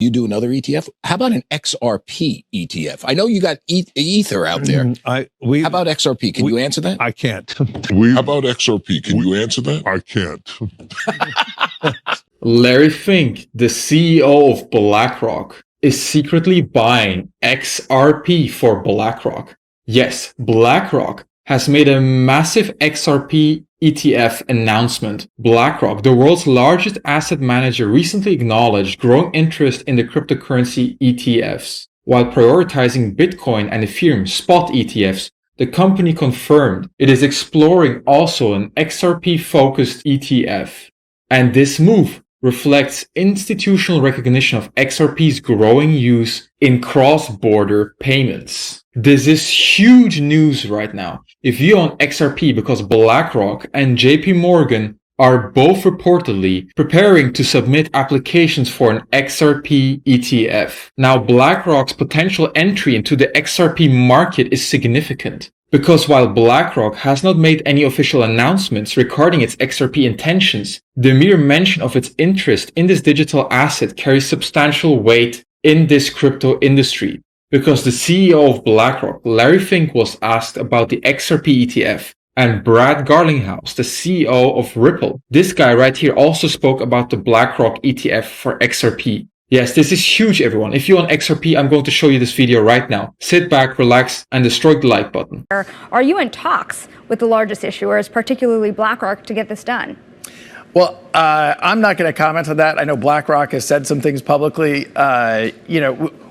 You do another ETF? How about an XRP ETF? I know you got Ether out there. How about XRP? Can you answer that? I can't. How about XRP? Can you answer that? I can't. Larry Fink, the CEO of BlackRock, is secretly buying XRP for BlackRock. Yes, BlackRock has made a massive XRP ETF announcement. BlackRock, the world's largest asset manager, recently acknowledged growing interest in the cryptocurrency ETFs. While prioritizing Bitcoin and Ethereum spot ETFs, the company confirmed it is exploring also an XRP-focused ETF. And this move reflects institutional recognition of XRP's growing use in cross-border payments. This is huge news right now. If you own XRP, because BlackRock and JP Morgan are both reportedly preparing to submit applications for an XRP ETF. Now, BlackRock's potential entry into the XRP market is significant, because while BlackRock has not made any official announcements regarding its XRP intentions, the mere mention of its interest in this digital asset carries substantial weight in this crypto industry. Because the CEO of BlackRock, Larry Fink, was asked about the XRP ETF, and Brad Garlinghouse, the CEO of Ripple, this guy right here, also spoke about the BlackRock ETF for XRP. Yes, this is huge, everyone. If you own XRP, I'm going to show you this video right now. Sit back, relax, and destroy the like button. Are you in talks with the largest issuers, particularly BlackRock, to get this done? Well, I'm not going to comment on that. I know BlackRock has said some things publicly.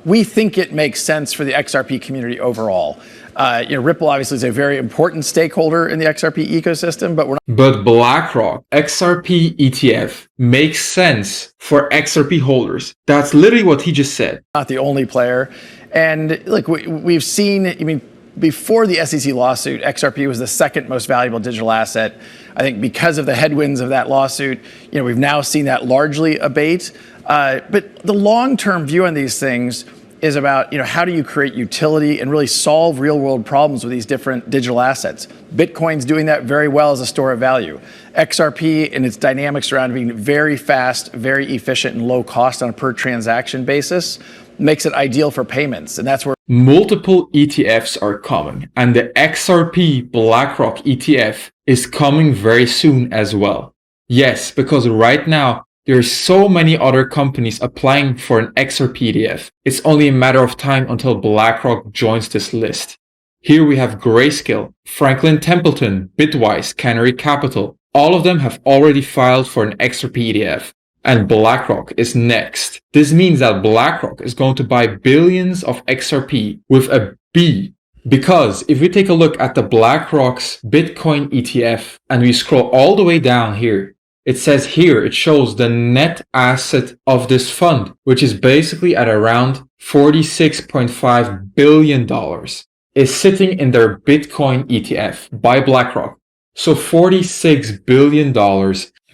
We think it makes sense for the XRP community overall. Ripple obviously is a very important stakeholder in the XRP ecosystem, but we're not. But BlackRock XRP ETF makes sense for XRP holders. That's literally what he just said. Not the only player. And look, we've seen, before the SEC lawsuit, XRP was the second most valuable digital asset. I think because of the headwinds of that lawsuit, we've now seen that largely abate. But the long-term view on these things is about, how do you create utility and really solve real-world problems with these different digital assets? Bitcoin's doing that very well as a store of value. XRP and its dynamics around being very fast, very efficient, and low cost on a per transaction basis makes it ideal for payments. And that's where multiple ETFs are coming, and the XRP BlackRock ETF is coming very soon as well. Yes, because right now, there are so many other companies applying for an XRP ETF. It's only a matter of time until BlackRock joins this list. Here we have Grayscale, Franklin Templeton, Bitwise, Canary Capital. All of them have already filed for an XRP ETF. And BlackRock is next. This means that BlackRock is going to buy billions of XRP with a B. Because if we take a look at the BlackRock's Bitcoin ETF and we scroll all the way down here, it says here, it shows the net asset of this fund, which is basically at around $46.5 billion, is sitting in their Bitcoin ETF by BlackRock. So $46 billion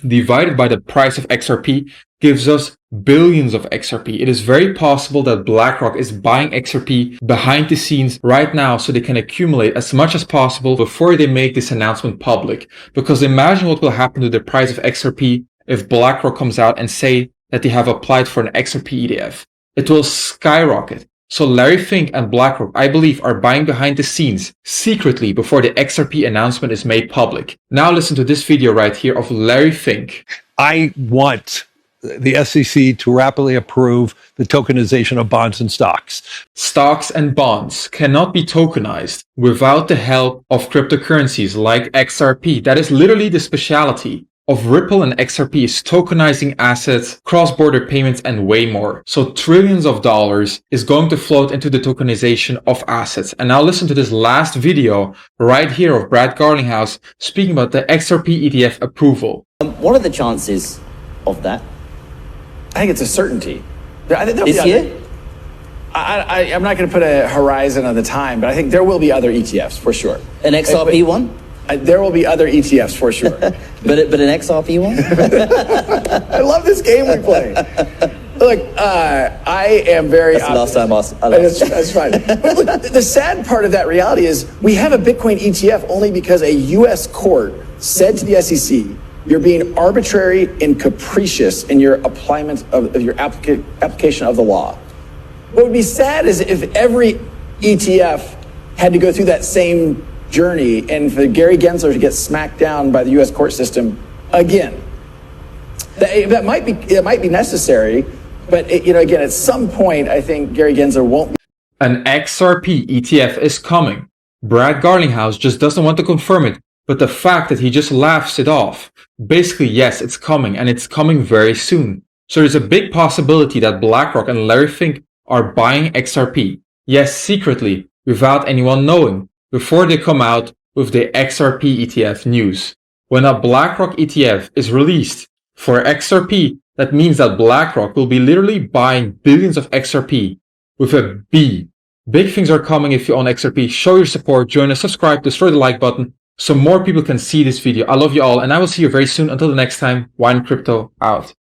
divided by the price of XRP gives us billions of XRP. It is very possible that BlackRock is buying XRP behind the scenes right now so they can accumulate as much as possible before they make this announcement public. Because imagine what will happen to the price of XRP if BlackRock comes out and say that they have applied for an XRP ETF. It will skyrocket. So Larry Fink and BlackRock, I believe, are buying behind the scenes secretly before the XRP announcement is made public. Now listen to this video right here of Larry Fink. I want the SEC to rapidly approve the tokenization of bonds and stocks. Stocks and bonds cannot be tokenized without the help of cryptocurrencies like XRP. That is literally the specialty of Ripple and XRP, is tokenizing assets, cross-border payments, and way more. So trillions of dollars is going to float into the tokenization of assets. And now listen to this last video right here of Brad Garlinghouse speaking about the XRP ETF approval. What are the chances of that? I think it's a certainty. This year? I'm not going to put a horizon on the time, but I think there will be other ETFs for sure. An XRP one? There will be other ETFs for sure. but an XRP one? I love this game we play. Look, I am very... That's the last time I lost. That's fine. But look, the sad part of that reality is we have a Bitcoin ETF only because a U.S. court said to the SEC, You're being arbitrary and capricious in your application of the law. What would be sad is if every ETF had to go through that same journey and for Gary Gensler to get smacked down by the U.S. court system again. That might be necessary, but again, at some point, I think Gary Gensler won't be. An XRP ETF is coming. Brad Garlinghouse just doesn't want to confirm it, but the fact that he just laughs it off. Basically, yes, it's coming, and it's coming very soon. So there's a big possibility that BlackRock and Larry Fink are buying XRP. Yes, secretly, without anyone knowing, before they come out with the XRP ETF news. When a BlackRock ETF is released for XRP, that means that BlackRock will be literally buying billions of XRP with a B. Big things are coming if you own XRP. Show your support, join us, subscribe, destroy the like button so more people can see this video. I love you all, and I will see you very soon. Until the next time, Wynand Crypto out.